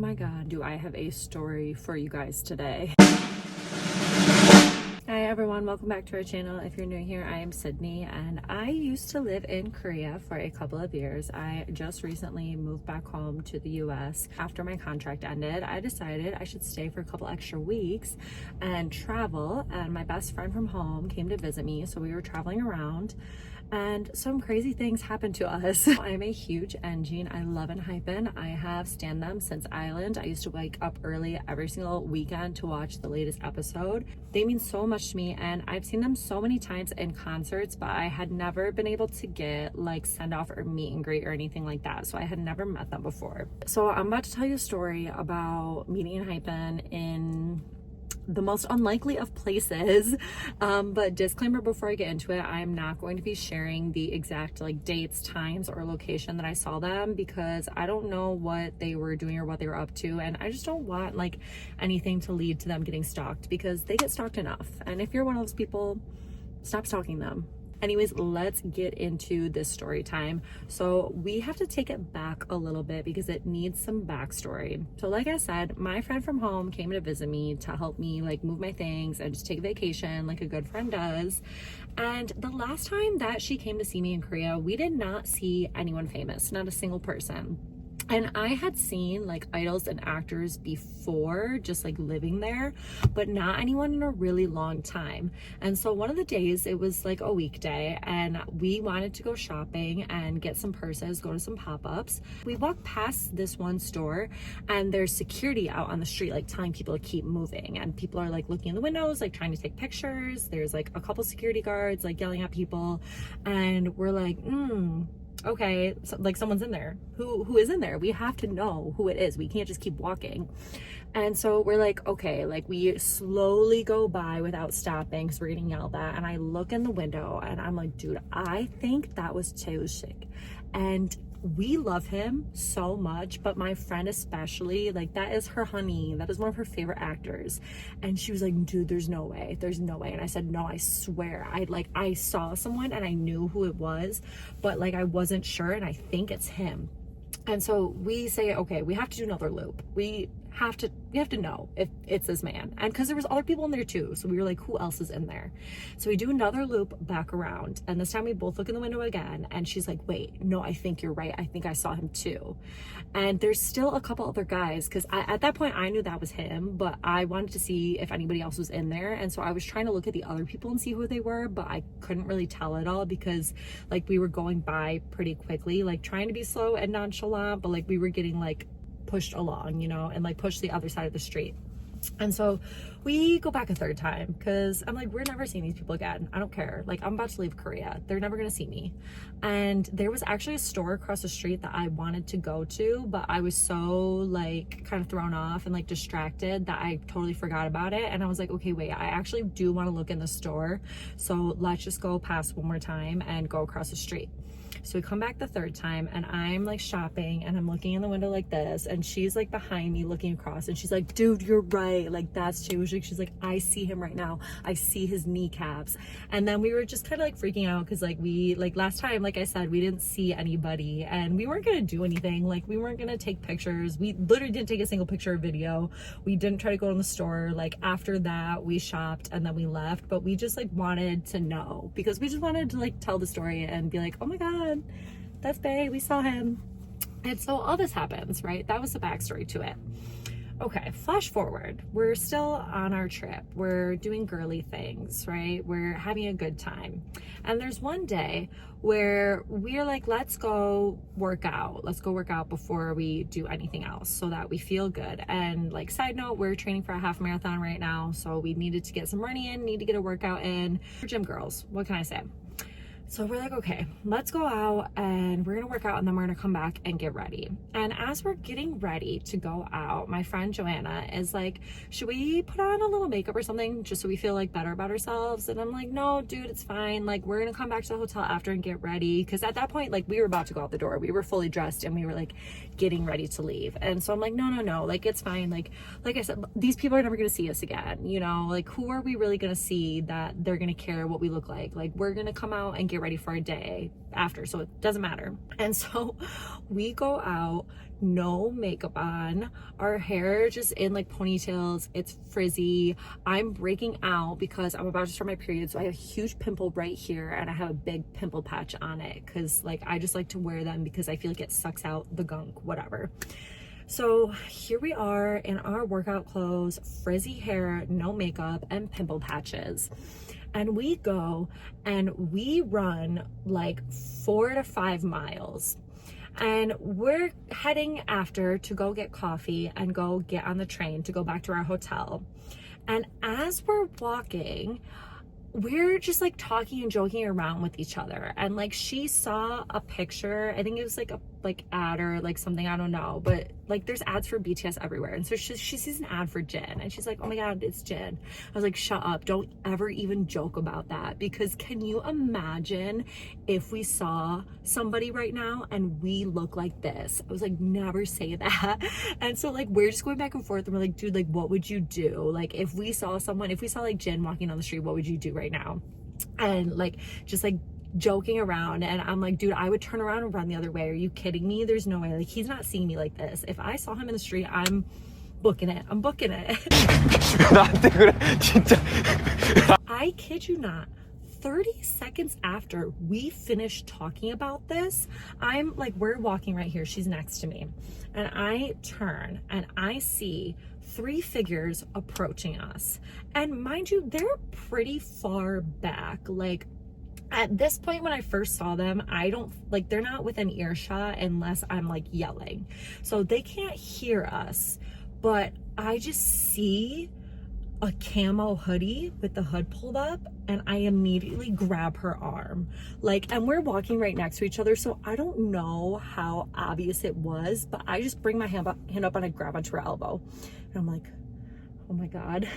my god, do I have a story for you guys today. Hi everyone, welcome back to our channel. If you're new here, I am Sydney and I used to live in Korea for a couple of years. I just recently moved back home to the US. After my contract ended, I decided I should stay for a couple extra weeks and travel, and my best friend from home came to visit me, so we were traveling around and some crazy things happened to us. I'm a huge ENGENE. I love enhypen. I have stan them since Island. I used to wake up early every single weekend to watch the latest episode. They mean so much to me, and I've seen them so many times in concerts, but I had never been able to get like send off or meet and greet or anything like that, so I had never met them before. So I'm about to tell you a story about meeting enhypen in the most unlikely of places, but disclaimer before I get into it, I'm not going to be sharing the exact like dates, times, or location that I saw them, because I don't know what they were doing or what they were up to, and I just don't want like anything to lead to them getting stalked, because they get stalked enough, and if you're one of those people, stop stalking them. Anyways, let's get into this story time. So we have to take it back a little bit because it needs some backstory. So like I said, my friend from home came to visit me to help me like move my things and just take a vacation like a good friend does. And the last time that she came to see me in Korea, we did not see anyone famous, not a single person. And I had seen like idols and actors before, just like living there, but not anyone in a really long time. And so one of the days, it was like a weekday, and we wanted to go shopping and get some purses, go to some pop-ups. We walked past this one store and there's security out on the street like telling people to keep moving, and people are like looking in the windows, like trying to take pictures. There's like a couple security guards like yelling at people, and we're like, okay, so, like someone's in there. Who is in there? We have to know who it is. We can't just keep walking. And so we're like, okay, like we slowly go by without stopping because we're getting yelled at. And I look in the window and I'm like, dude, I think that was Tae-wook. And we love him so much, but my friend especially, like that is her honey. That is one of her favorite actors. And she was like, dude, there's no way. And I said, no, I swear. I saw someone and I knew who it was, but like I wasn't sure, and I think it's him. And so we say, okay, we have to do another loop. We have to know if it's this man. And because there was other people in there too, so we were like, who else is in there? So we do another loop back around, and this time we both look in the window again, and she's like, wait, no, I think you're right. I think I saw him too. And there's still a couple other guys, because at that point I knew that was him, but I wanted to see if anybody else was in there. And so I was trying to look at the other people and see who they were, but I couldn't really tell at all because like we were going by pretty quickly, like trying to be slow and nonchalant, but like we were getting like pushed along, you know, and like pushed the other side of the street. And so we go back a third time because I'm like, we're never seeing these people again. I don't care. Like, I'm about to leave Korea. They're never going to see me. And there was actually a store across the street that I wanted to go to, but I was so like kind of thrown off and like distracted that I totally forgot about it. And I was like, okay, wait, I actually do want to look in the store. So let's just go past one more time and go across the street. So we come back the third time, and I'm like shopping and I'm looking in the window like this, and she's like behind me looking across, and she's like, dude, you're right, like that's Tae-wook. She's like, I see him right now. I see his kneecaps. And then we were just kind of like freaking out because like we like last time, like I said, we didn't see anybody and we weren't gonna do anything. Like we weren't gonna take pictures. We literally didn't take a single picture or video. We didn't try to go in the store. Like after that we shopped and then we left, but we just like wanted to know because we just wanted to like tell the story and be like, oh my god, that's Bae, we saw him. And so all this happens, right? That was the backstory to it. Okay, flash forward. We're still on our trip. We're doing girly things, right? We're having a good time. And there's one day where we're like, let's go work out. Let's go work out before we do anything else so that we feel good. And like side note, we're training for a half marathon right now. So we needed to get some running in, need to get a workout in. We're gym girls, what can I say? So we're like, okay, let's go out and we're gonna work out and then we're gonna come back and get ready. And as we're getting ready to go out, my friend Joanna is like, should we put on a little makeup or something just so we feel like better about ourselves? And I'm like, no, dude, it's fine. Like we're gonna come back to the hotel after and get ready. Cause at that point, like we were about to go out the door. We were fully dressed and we were like getting ready to leave. And so I'm like, no, like it's fine. Like I said, these people are never gonna see us again. You know, like who are we really gonna see that they're gonna care what we look like? Like we're gonna come out and get ready for a day after, so it doesn't matter. And so we go out, no makeup on, our hair just in like ponytails, it's frizzy. I'm breaking out because I'm about to start my period, so I have a huge pimple right here and I have a big pimple patch on it because like I just like to wear them because I feel like it sucks out the gunk, whatever. So here we are in our workout clothes, frizzy hair, no makeup, and pimple patches. And we go and we run like 4 to 5 miles. And we're heading after to go get coffee and go get on the train to go back to our hotel. And as we're walking, we're just like talking and joking around with each other. And like she saw a picture, I think it was like a ad or like something, I don't know, but like there's ads for BTS everywhere. And so she sees an ad for Jin and she's like, oh my God, it's Jin. I was like, shut up, don't ever even joke about that, because can you imagine if we saw somebody right now and we look like this? I was like, never say that. And so like we're just going back and forth and we're like, dude, like what would you do? Like if we saw like Jin walking down the street, what would you do right now? And like just like joking around, and I'm like, dude, I would turn around and run the other way. Are you kidding me? There's no way. Like he's not seeing me like this. If I saw him in the street, I'm booking it. I kid you not, 30 seconds after we finished talking about this, I'm like, we're walking right here, she's next to me, and I turn and I see 3 figures approaching us. And mind you, they're pretty far back. Like at this point when I first saw them, I don't like, they're not within earshot unless I'm like yelling, so they can't hear us. But I just see a camo hoodie with the hood pulled up, and I immediately grab her arm, like, and we're walking right next to each other, so I don't know how obvious it was, but I just bring my hand up and I grab onto her elbow, and I'm like, oh my God.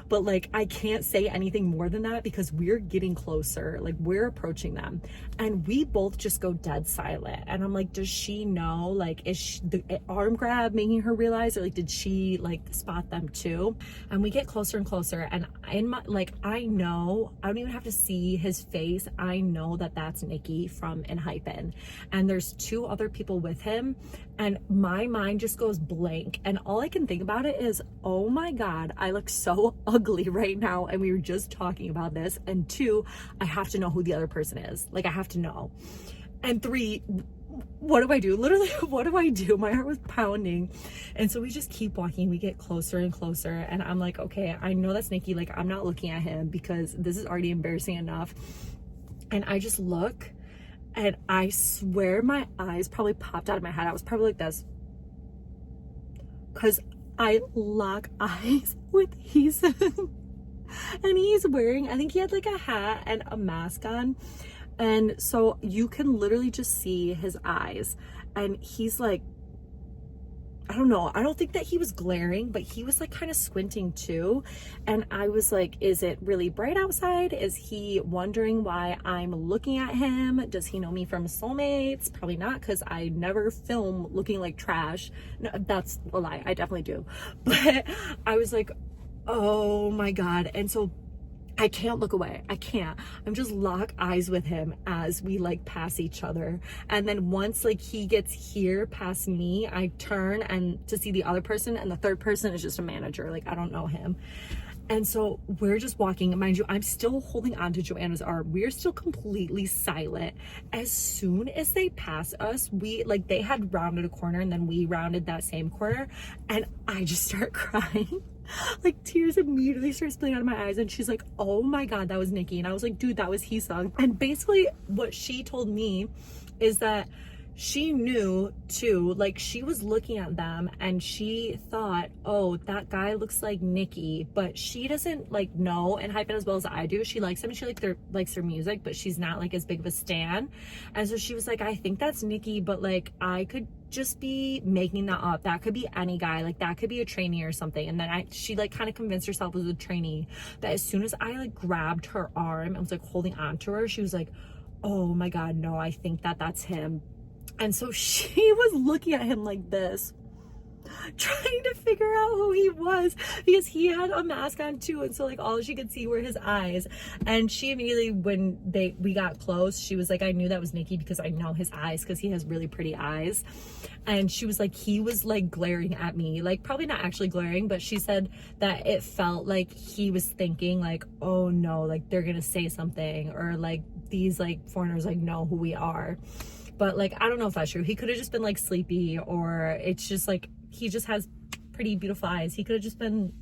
But like I can't say anything more than that because we're getting closer, like we're approaching them, and we both just go dead silent. And I'm like, does she know? Like, is she, the arm grab making her realize, or like did she like spot them too? And we get closer and closer, and in my, like, I know, I don't even have to see his face, I know that that's Nikki from ENGENE-loG, and there's 2 other people with him, and my mind just goes blank, and all I can think about it is, oh my God, I look so ugly right now, and we were just talking about this, and 2, I have to know who the other person is. Like I have to know. And 3, what do I do? Literally, what do I do? My heart was pounding. And so we just keep walking, we get closer and closer, and I'm like, okay, I know that's Nikki, like I'm not looking at him because this is already embarrassing enough. And I just look, and I swear my eyes probably popped out of my head. I was probably like this, because I lock eyes with Heesun. And he's wearing, I think he had like a hat and a mask on, and so you can literally just see his eyes, and he's like, I don't know, I don't think that he was glaring, but he was like kind of squinting too. And I was like, is it really bright outside? Is he wondering why I'm looking at him? Does he know me from Soulmates? Probably not, because I never film looking like trash. No, that's a lie, I definitely do. But I was like, oh my God. And so I can't look away. I can't. I'm just lock eyes with him as we like pass each other. And then once like he gets here past me, I turn and to see the other person, and the third person is just a manager. Like I don't know him. And so we're just walking. Mind you, I'm still holding on to Joanna's arm. We're still completely silent. As soon as they pass us, we like, they had rounded a corner and then we rounded that same corner, and I just start crying. Like tears immediately start spilling out of my eyes, and she's like, oh my God, that was Nikki. And I was like, dude, that was Heesun. And basically what she told me is that she knew too, like she was looking at them and she thought, oh, that guy looks like Nikki, but she doesn't like know ENHYPEN as well as I do. She likes him, she likes their music, but she's not like as big of a stan. And so she was like, I think that's Nikki, but like I could just be making that up. That could be any guy, like that could be a trainee or something. And then she like kind of convinced herself it was a trainee. But as soon as I like grabbed her arm and was like holding on to her, she was like, oh my God, no, I think that that's him. And so she was looking at him like this. trying to figure out who he was because he had a mask on too, and so like all she could see were his eyes. And she immediately, when we got close, she was like, I knew that was Nikki because I know his eyes because he has really pretty eyes. And she was like, he was like glaring at me, like probably not actually glaring, but she said that it felt like he was thinking like, oh no, like they're gonna say something, or like these like foreigners like know who we are. But like, I don't know if that's true. He could have just been like sleepy, or it's just like, he just has pretty beautiful eyes. He could have just been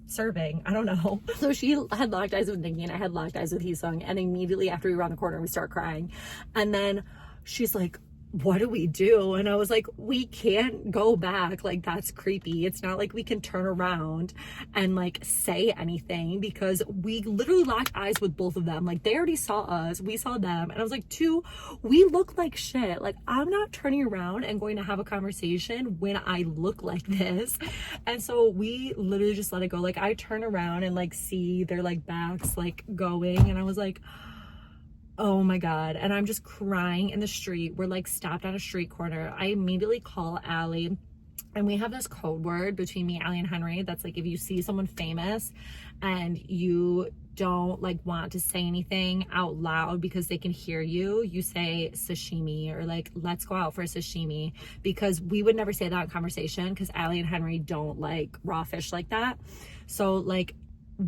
serving. I don't know. So she had locked eyes with Nikki and I had locked eyes with Heesung, and immediately after we were on the corner, we start crying. And then she's like, what do we do? And I was like, we can't go back. Like, that's creepy. It's not like we can turn around and like say anything, because we literally locked eyes with both of them. Like, they already saw us, we saw them. And I was like, two, we look like shit. Like, I'm not turning around and going to have a conversation when I look like this. And so we literally just let it go. Like, I turn around and like see their like backs like going, and I was like, oh my God. And I'm just crying in the street. We're like stopped on a street corner. I immediately call Allie, and we have this code word between me, Allie, and Henry that's like, if you see someone famous and you don't like want to say anything out loud because they can hear you, you say sashimi, or like, let's go out for a sashimi, because we would never say that in conversation because Allie and Henry don't like raw fish like that. So like,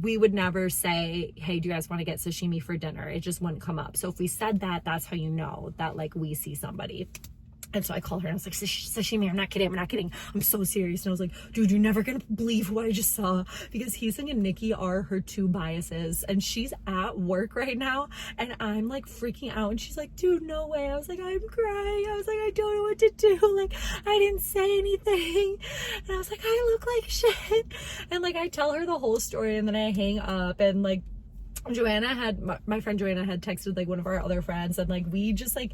we would never say, hey, do you guys want to get sashimi for dinner? It just wouldn't come up. So if we said that, that's how you know that like we see somebody. And so I called her and I was like, sashimi, I'm not kidding. I'm so serious. And I was like, dude, you're never going to believe who I just saw, because Heesung and Nikki are her two biases. And she's at work right now and I'm like freaking out. And she's like, dude, no way. I was like, I'm crying. I was like, I don't know what to do. Like, I didn't say anything. And I was like, I look like shit. And like, I tell her the whole story and then I hang up, and like, my friend Joanna had texted like one of our other friends, and like we just like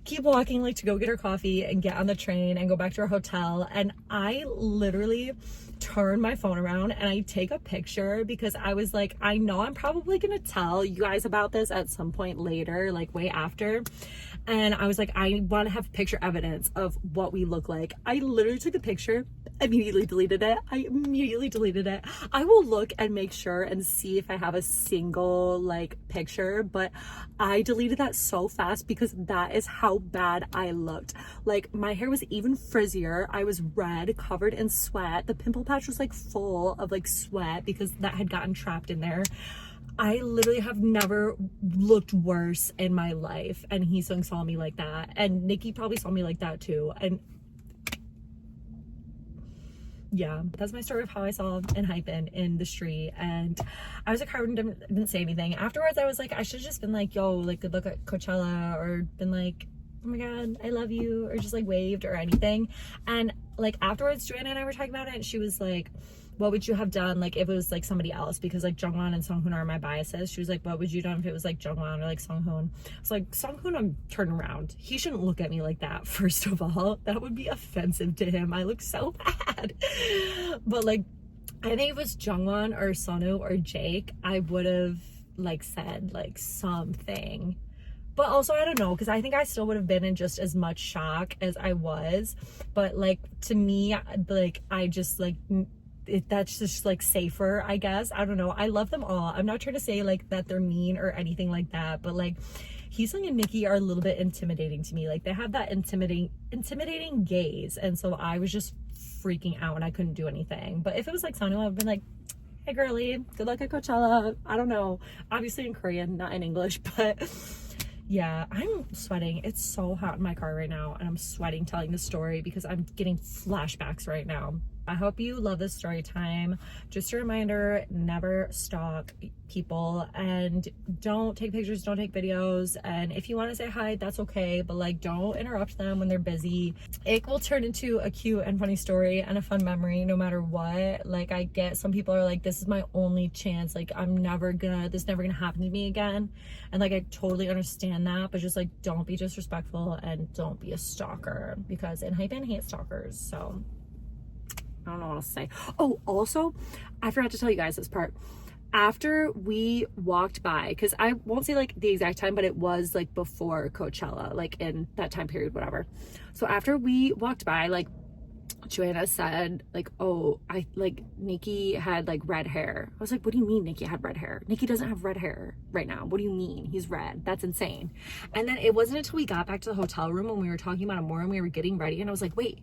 keep walking like to go get her coffee and get on the train and go back to our hotel. And I literally turn my phone around and I take a picture, because I was like, I know I'm probably gonna tell you guys about this at some point later, like way after. And I was like, I want to have picture evidence of what we look like. I literally took the picture, immediately deleted it. I will look and make sure and see if I have a single like picture, but I deleted that so fast because that is how bad I looked. Like, my hair was even frizzier. I was red, covered in sweat. The pimple patch was like full of like sweat because that had gotten trapped in there. I literally have never looked worse in my life, and Heesung saw me like that, and Nikki probably saw me like that too. And yeah, that's my story of how I saw enhypen in the street. And I was like, I didn't say anything. Afterwards, I was like, I should have just been like, yo, like, good luck at Coachella, or been like, oh my God, I love you, or just like waved or anything. And like afterwards, Joanna and I were talking about it, and she was like, what would you have done like if it was like somebody else? Because like Jungwon and Sunghoon are my biases. She was like, what would you done if it was like Jungwon or like Sunghoon? It's like, Sunghoon, I'm turning around. He shouldn't look at me like that, first of all. That would be offensive to him. I look so bad. But like, I think if it was Jungwon or Sonu or Jake, I would have like said like something. But also, I don't know, because I think I still would have been in just as much shock as I was. But like, to me, like, I just like, that's just like safer, I guess. I don't know. I love them all. I'm not trying to say like that they're mean or anything like that, but like Heesung and Nikki are a little bit intimidating to me. Like, they have that intimidating gaze, and so I was just freaking out and I couldn't do anything. But if it was like Sonu, I've been like, hey girly, good luck at Coachella. I don't know, obviously in Korean, not in English. But yeah, I'm sweating. It's so hot in my car right now, and I'm sweating telling the story because I'm getting flashbacks right now. I hope you love this story time. Just a reminder, never stalk people, and don't take pictures, don't take videos. And if you want to say hi, that's okay, but like, don't interrupt them when they're busy. It will turn into a cute and funny story and a fun memory no matter what. Like, I get some people are like, this is my only chance, like this never gonna happen to me again. And like, I totally understand that, but just like, don't be disrespectful and don't be a stalker, because enhypen hates stalkers. So I don't know what else to say. Oh, also, I forgot to tell you guys this part. After we walked by, because I won't say like the exact time, but it was like before Coachella, like in that time period, whatever. So after we walked by, like Joanna said like, oh, I like Nikki had like red hair. I was like, what do you mean Nikki had red hair? Nikki doesn't have red hair right now. What do you mean? He's red. That's insane. And then it wasn't until we got back to the hotel room when we were talking about it more and we were getting ready, and I was like, wait,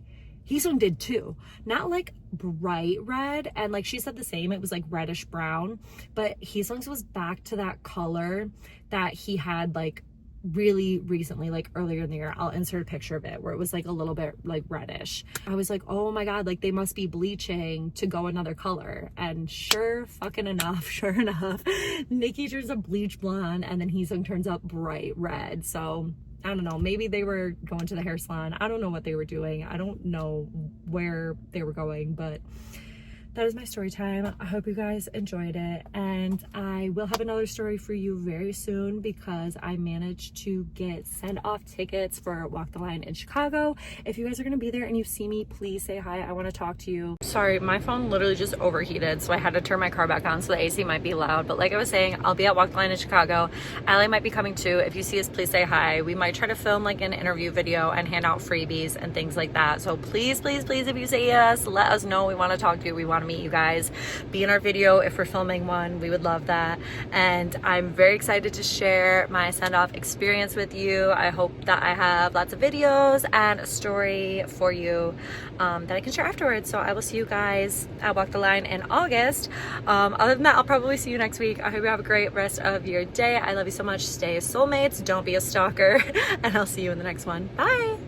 Heesung did too. Not like bright red, and like she said the same, it was like reddish brown, but Heesung's was back to that color that he had like really recently, like earlier in the year. I'll insert a picture of it where it was like a little bit like reddish. I was like, oh my god, like they must be bleaching to go another color. And sure enough, Nikki turns up bleach blonde and then Heesung turns up bright red. So I don't know, maybe they were going to the hair salon. I don't know what they were doing. I don't know where they were going, but that is my story time. I hope you guys enjoyed it, and I will have another story for you very soon because I managed to get send-off tickets for Walk the Line in Chicago. If you guys are gonna be there and you see me, please say hi. I want to talk to you. Sorry, my phone literally just overheated, so I had to turn my car back on, so the AC might be loud. But like I was saying, I'll be at Walk the Line in Chicago. Allie might be coming too. If you see us, please say hi. We might try to film like an interview video and hand out freebies and things like that. So please, please, please, if you say yes, let us know. We want to talk to you. We want to meet you guys. Be in our video if we're filming one. We would love that. And I'm very excited to share my send-off experience with you. I hope that I have lots of videos and a story for you that I can share afterwards. So I will see you guys at Walk the Line in August. Other than that, I'll probably see you next week. I hope you have a great rest of your day. I love you so much. Stay soulmates. Don't be a stalker. And I'll see you in the next one. Bye.